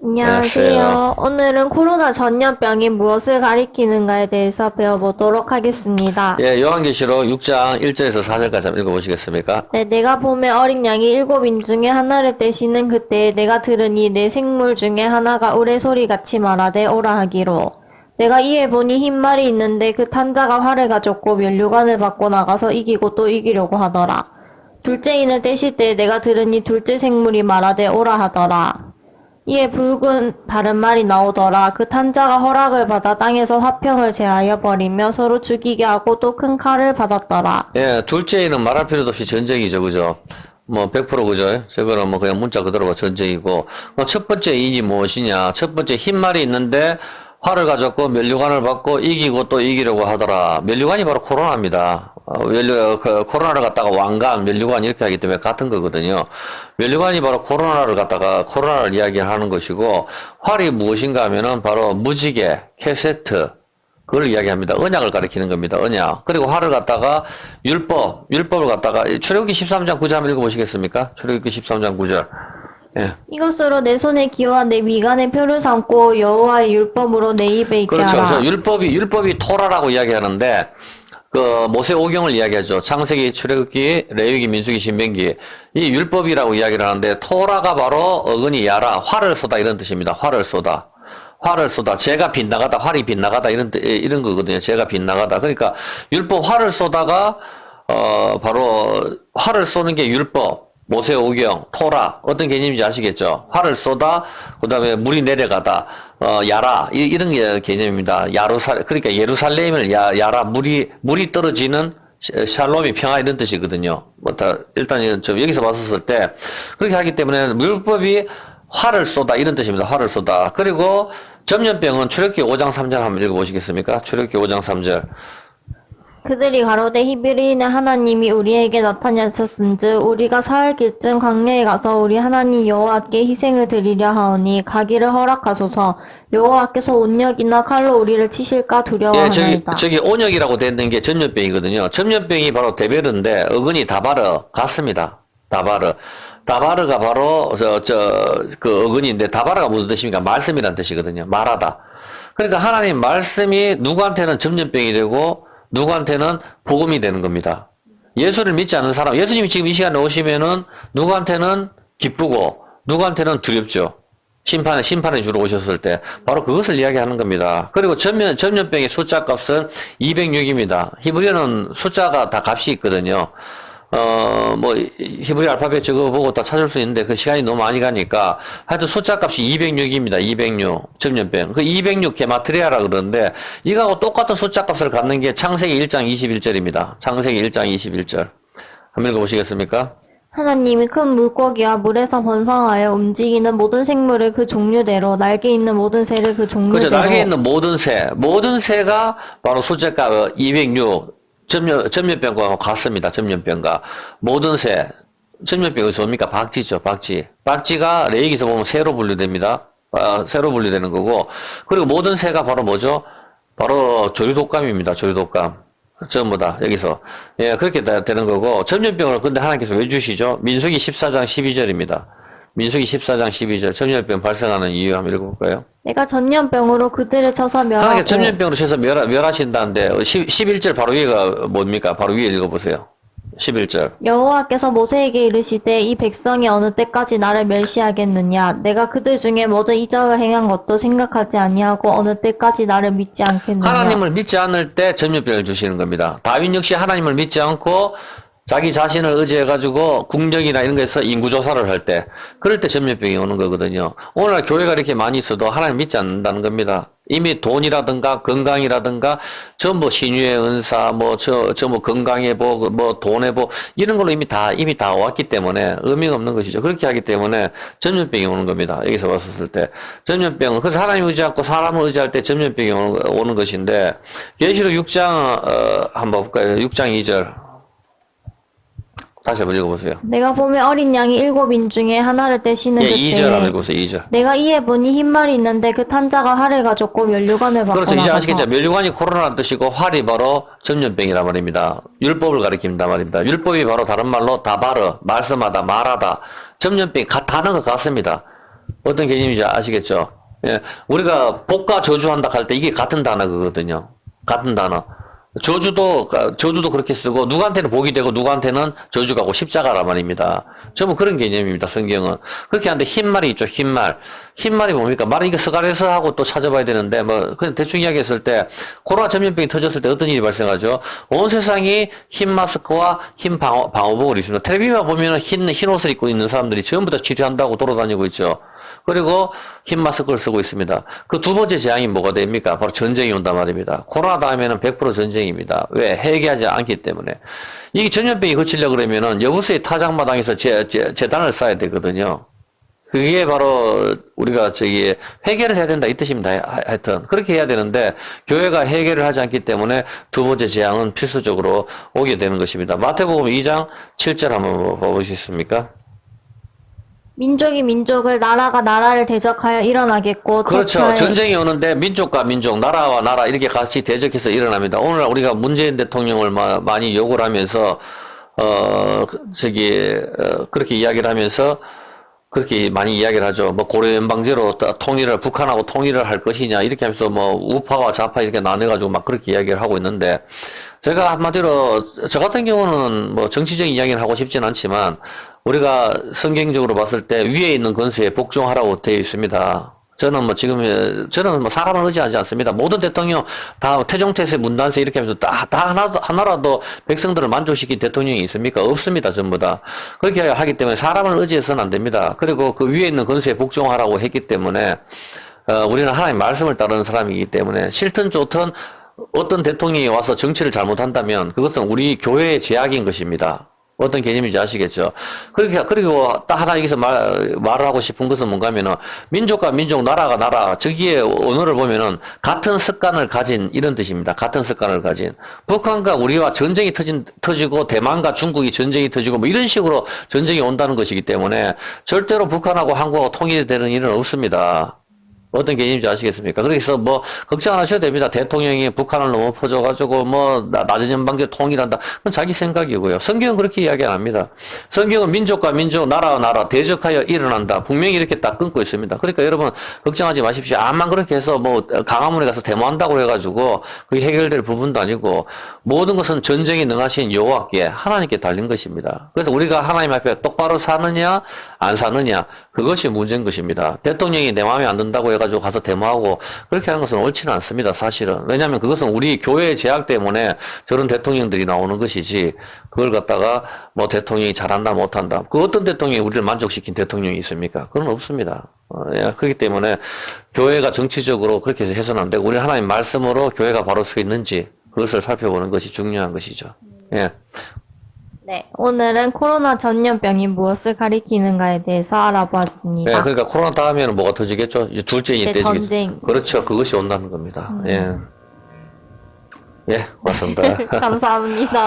안녕하세요. 오늘은 코로나 전염병이 무엇을 가리키는가에 대해서 배워보도록 하겠습니다. 예, 요한계시록 6장 1절에서 4절까지 한번 읽어보시겠습니까? 네, 내가 봄에 어린 양이 7인 중에 하나를 떼시는 그때에 내가 들으니 내 생물 중에 하나가 우레소리같이 말하되 오라 하기로. 내가 이에 보니 흰 말이 있는데 그 탄자가 활을 가졌고 면류관을 받고 나가서 이기고 또 이기려고 하더라. 둘째 인을 떼실 때에 내가 들으니 둘째 생물이 말하되 오라 하더라. 이에 붉은 다른 말이 나오더라. 그 탄자가 허락을 받아 땅에서 화평을 제하여 버리며 서로 죽이게 하고 또 큰 칼을 받았더라. 예, 둘째는 말할 필요도 없이 전쟁이죠, 그죠? 뭐, 100% 그죠? 저거는 뭐 그냥 문자 그대로가 전쟁이고. 첫 번째 인이 무엇이냐? 첫 번째 흰 말이 있는데 활을 가졌고 면류관을 받고 이기고 또 이기려고 하더라. 면류관이 바로 코로나입니다. 코로나를 갖다가 왕관, 면류관 이렇게 하기 때문에 같은 거거든요. 면류관이 바로 코로나를 이야기하는 것이고, 활이 무엇인가 하면은 바로 무지개, 캐세트, 그걸 이야기합니다. 언약을 가리키는 겁니다. 언약. 그리고 활을 갖다가 율법을 갖다가 출애굽기 13장 9절 한번 읽어보시겠습니까? 출애굽기 13장 9절. 예. 이것으로 내 손에 기와 내 미간에 표를 삼고 여호와의 율법으로 내 입에 있게 그렇죠. 하라. 그래서 율법이 토라라고 이야기하는데, 그 모세오경을 이야기하죠. 창세기, 출애굽기, 레위기, 민수기, 신명기. 이 율법이라고 이야기를 하는데 토라가 바로 어근이 야라, 활을 쏘다 이런 뜻입니다. 활을 쏘다. 활을 쏘다. 재가 빗나가다, 활이 빗나가다 이런 거거든요. 재가 빗나가다. 그러니까 율법 활을 쏘다가 바로 활을 쏘는 게 율법. 모세오경, 토라 어떤 개념인지 아시겠죠? 활을 쏘다, 그다음에 물이 내려가다, 야라 이런 게 개념입니다. 그러니까 예루살렘을 야라 물이 떨어지는 샬롬이 평화 이런 뜻이거든요. 일단 좀 여기서 봤었을 때 그렇게 하기 때문에 율법이 활을 쏘다 이런 뜻입니다. 활을 쏘다. 그리고 전염병은 출애굽기 5장 3절 한번 읽어보시겠습니까? 출애굽기 5장 3절. 그들이 가로되 히브리인의 하나님이 우리에게 나타나셨은즉 우리가 사흘 길쯤 광야에 가서 우리 하나님 여호와께 희생을 드리려 하오니 가기를 허락하소서. 여호와께서 온역이나 칼로 우리를 치실까 두려워하나이다. 저기 온역이라고 되는 게 전염병이거든요. 전염병이 바로 데베르인데 어근이 다바르 같습니다. 다바르가 바로 그 어근인데 다바르가 무슨 뜻입니까? 말씀이란 뜻이거든요. 말하다. 그러니까 하나님 말씀이 누구한테는 전염병이 되고 누구한테는 복음이 되는 겁니다. 예수를 믿지 않는 사람, 예수님이 지금 이 시간에 오시면은 누구한테는 기쁘고 누구한테는 두렵죠. 심판에 주러 오셨을 때 바로 그것을 이야기하는 겁니다. 그리고 전염병의 숫자 값은 206입니다. 히브리어는 숫자가 다 값이 있거든요. 뭐 히브리 알파벳 저거 보고 다 찾을 수 있는데 그 시간이 너무 많이 가니까 하여튼 숫자 값이 206입니다. 206 전염병. 그 206 게마트리아라 그러는데 이거하고 똑같은 숫자 값을 갖는 게 창세기 1장 21절입니다. 창세기 1장 21절. 한번 읽어보시겠습니까? 하나님이 큰 물고기와 물에서 번성하여 움직이는 모든 생물을 그 종류대로 날개 있는 모든 새를 그 종류대로. 그렇죠. 날개 있는 모든 새가 바로 숫자가 206 전염병과 같습니다. 전염병과 모든 새 전염병이 어디서 옵니까? 박쥐죠. 박쥐가 레이기에서 보면 새로 분류됩니다. 새로 분류되는 거고 그리고 모든 새가 바로 뭐죠? 바로 조류독감입니다. 조류독감 전부 다 여기서 예 그렇게 되는 거고 전염병을 근데 하나님께서 왜 주시죠? 민수기 14장 12절입니다. 민수기 14장 12절 전염병 발생하는 이유 한번 읽어볼까요? 내가 전염병으로 그들을 쳐서 멸하고. 하나님께서 전염병으로 쳐서 멸하신다는데 11절 바로 위가 뭡니까? 바로 위에 읽어보세요. 11절. 여호와께서 모세에게 이르시되 이 백성이 어느 때까지 나를 멸시하겠느냐. 내가 그들 중에 모든 이적을 행한 것도 생각하지 아니하고 어느 때까지 나를 믿지 않겠느냐. 하나님을 믿지 않을 때 전염병을 주시는 겁니다. 다윈 역시 하나님을 믿지 않고 자기 자신을 의지해가지고 궁정이나 이런 거에서 인구조사를 할 때, 그럴 때 전염병이 오는 거거든요. 오늘날 교회가 이렇게 많이 있어도 하나님 믿지 않는다는 겁니다. 이미 돈이라든가 건강이라든가 전부 신유의 은사, 뭐 건강의 복, 뭐 돈의 복 이런 걸로 이미 다 왔기 때문에 의미가 없는 것이죠. 그렇게 하기 때문에 전염병이 오는 겁니다. 여기서 봤었을 때 전염병은 그래서 하나님 의지 않고 사람을 의지할 때 전염병이 오는 것인데 계시록 6장 한번 볼까요? 6장 2절. 다시 한번 읽어보세요. 내가 보면 어린 양이 7인 중에 하나를 떼시는 그때에 2절 한번 읽어보세요. 2절. 내가 이에 보니 흰 말이 있는데 그 탄자가 활을 가졌고 면류관을 받고 그렇죠. 이제 나가서. 아시겠죠? 면류관이 코로나라는 뜻이고 활이 바로 전염병이란 말입니다. 율법을 가리킵니다 말입니다. 율법이 바로 다른 말로 다바르, 말씀하다, 말하다. 전염병이 단어가 같습니다. 어떤 개념인지 아시겠죠? 예. 우리가 복과 저주한다 할 때 이게 같은 단어거든요. 같은 단어. 저주도 그렇게 쓰고, 누구한테는 복이 되고, 누구한테는 저주가 고 십자가란 말입니다. 전부 그런 개념입니다, 성경은. 그렇게 하는데, 흰말이 있죠, 흰말. 흰말이 뭡니까? 말은 이거 스가랴서 하고 또 찾아봐야 되는데, 뭐, 그냥 대충 이야기했을 때, 코로나 전염병이 터졌을 때 어떤 일이 발생하죠? 온 세상이 흰 마스크와 흰 방호복을 입습니다. 텔레비만 보면 흰 옷을 입고 있는 사람들이 전부 다 치료한다고 돌아다니고 있죠. 그리고 흰 마스크를 쓰고 있습니다. 그 두 번째 재앙이 뭐가 됩니까? 바로 전쟁이 온단 말입니다. 코로나 다음에는 100% 전쟁입니다. 왜? 회개하지 않기 때문에. 이게 전염병이 거치려고 그러면은 여부수의 타작마당에서 재단을 쌓아야 되거든요. 그게 바로 우리가 회개를 해야 된다 이 뜻입니다. 하여튼 그렇게 해야 되는데 교회가 회개를 하지 않기 때문에 두 번째 재앙은 필수적으로 오게 되는 것입니다. 마태복음 2장 7절 한번 봐보시겠습니까? 민족이 민족을, 나라가 나라를 대적하여 일어나겠고, 그렇죠. 저차에 전쟁이 오는데 민족과 민족, 나라와 나라 이렇게 같이 대적해서 일어납니다. 오늘 우리가 문재인 대통령을 많이 욕을 하면서 그렇게 이야기를 하면서 그렇게 많이 이야기를 하죠. 뭐 고려연방제로 북한하고 통일을 할 것이냐 이렇게 하면서 뭐 우파와 좌파 이렇게 나눠가지고 막 그렇게 이야기를 하고 있는데 제가 한마디로 저 같은 경우는 뭐 정치적인 이야기를 하고 싶진 않지만 우리가 성경적으로 봤을 때 위에 있는 권세에 복종하라고 되어 있습니다. 저는 뭐 사람을 의지하지 않습니다. 모든 대통령 다 태종태세 문단세 이렇게 하면서 하나라도 백성들을 만족시킨 대통령이 있습니까? 없습니다. 전부 다. 그렇게 하기 때문에 사람을 의지해서는 안 됩니다. 그리고 그 위에 있는 권세에 복종하라고 했기 때문에 우리는 하나님의 말씀을 따르는 사람이기 때문에 싫든 좋든 어떤 대통령이 와서 정치를 잘못한다면 그것은 우리 교회의 제약인 것입니다. 어떤 개념인지 아시겠죠? 그리고 딱 하나 여기서 말을 하고 싶은 것은 뭔가 하면은, 민족과 민족, 나라가 나라, 저기에 언어를 보면은, 같은 습관을 가진, 이런 뜻입니다. 같은 습관을 가진. 북한과 우리와 전쟁이 터지고, 대만과 중국이 전쟁이 터지고, 뭐 이런 식으로 전쟁이 온다는 것이기 때문에, 절대로 북한하고 한국하고 통일이 되는 일은 없습니다. 어떤 개념인지 아시겠습니까? 그래서 뭐, 걱정 안 하셔도 됩니다. 대통령이 북한을 너무 퍼져가지고, 낮은 연방제 통일한다. 그건 자기 생각이고요. 성경은 그렇게 이야기 안 합니다. 성경은 민족과 민족, 나라와 나라, 대적하여 일어난다. 분명히 이렇게 딱 끊고 있습니다. 그러니까 여러분, 걱정하지 마십시오. 암만 그렇게 해서 강화문에 가서 데모한다고 해가지고, 그게 해결될 부분도 아니고, 모든 것은 전쟁에 능하신 여호와께, 하나님께 달린 것입니다. 그래서 우리가 하나님 앞에 똑바로 사느냐, 안 사느냐, 그것이 문제인 것입니다. 대통령이 내 마음에 안 든다고 해가지고 가서 데모하고 그렇게 하는 것은 옳지는 않습니다. 사실은. 왜냐하면 그것은 우리 교회의 제약 때문에 저런 대통령들이 나오는 것이지 그걸 갖다가 뭐 대통령이 잘한다 못한다. 그 어떤 대통령이 우리를 만족시킨 대통령이 있습니까? 그건 없습니다. 예, 그렇기 때문에 교회가 정치적으로 그렇게 해서는 안 되고 우리 하나님 말씀으로 교회가 바로 서 있는지 그것을 살펴보는 것이 중요한 것이죠. 예. 네, 오늘은 코로나 전염병이 무엇을 가리키는가에 대해서 알아보았습니다. 네, 그러니까 코로나 다음에는 뭐가 터지겠죠? 이제 둘째인 이제 때지겠죠. 전쟁. 그렇죠. 그것이 온다는 겁니다. 예. 예, 맞습니다. 감사합니다.